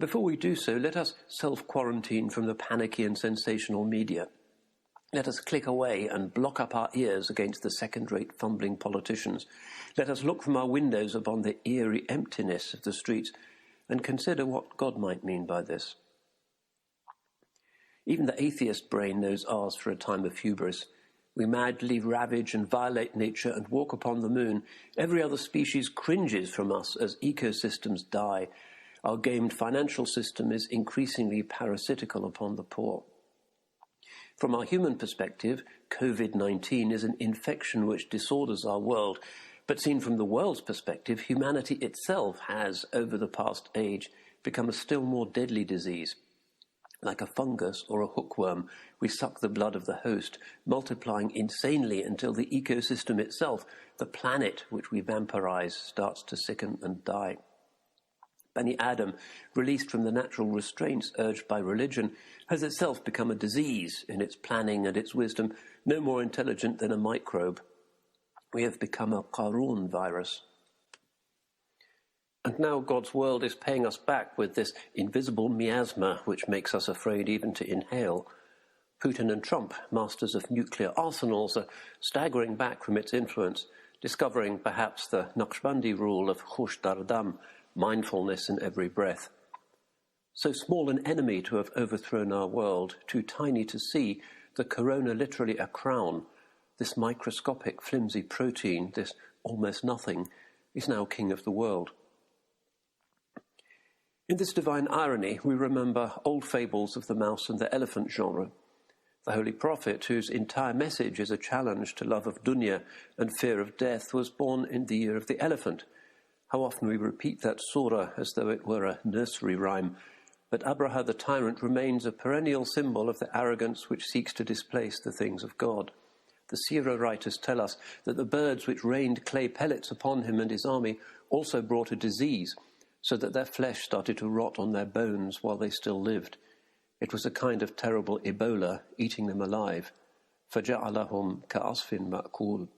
Before we do so, let us self-quarantine from the panicky and sensational media. Let us click away and block up our ears against the second-rate fumbling politicians. Let us look from our windows upon the eerie emptiness of the streets and consider what God might mean by this. Even the atheist brain knows ours for a time of hubris. We madly ravage and violate nature and walk upon the moon. Every other species cringes from us as ecosystems die. Our gamed financial system is increasingly parasitical upon the poor. From our human perspective, Covid-19 is an infection which disorders our world. But seen from the world's perspective, humanity itself has, over the past age, become a still more deadly disease. Like a fungus or a hookworm, we suck the blood of the host, multiplying insanely until the ecosystem itself, the planet which we vampirize, starts to sicken and die. Bani Adam, released from the natural restraints urged by religion, has itself become a disease in its planning and its wisdom, no more intelligent than a microbe. We have become a Qarun virus. And now God's world is paying us back with this invisible miasma which makes us afraid even to inhale. Putin and Trump, masters of nuclear arsenals, are staggering back from its influence, discovering perhaps the Naqshbandi rule of Khush Dardam, mindfulness in every breath. So small an enemy to have overthrown our world, too tiny to see, the corona literally a crown, this microscopic flimsy protein, this almost nothing, is now king of the world. In this divine irony, we remember old fables of the mouse and the elephant genre. The Holy Prophet, whose entire message is a challenge to love of dunya and fear of death, was born in the year of the elephant. How often we repeat that surah as though it were a nursery rhyme, but Abraha the tyrant remains a perennial symbol of the arrogance which seeks to displace the things of God. The Seerah writers tell us that the birds which rained clay pellets upon him and his army also brought a disease, so that their flesh started to rot on their bones while they still lived. It was a kind of terrible Ebola eating them alive. فَجَعَلَهُمْ كَعَصْفٍ مَأْكُولٍ.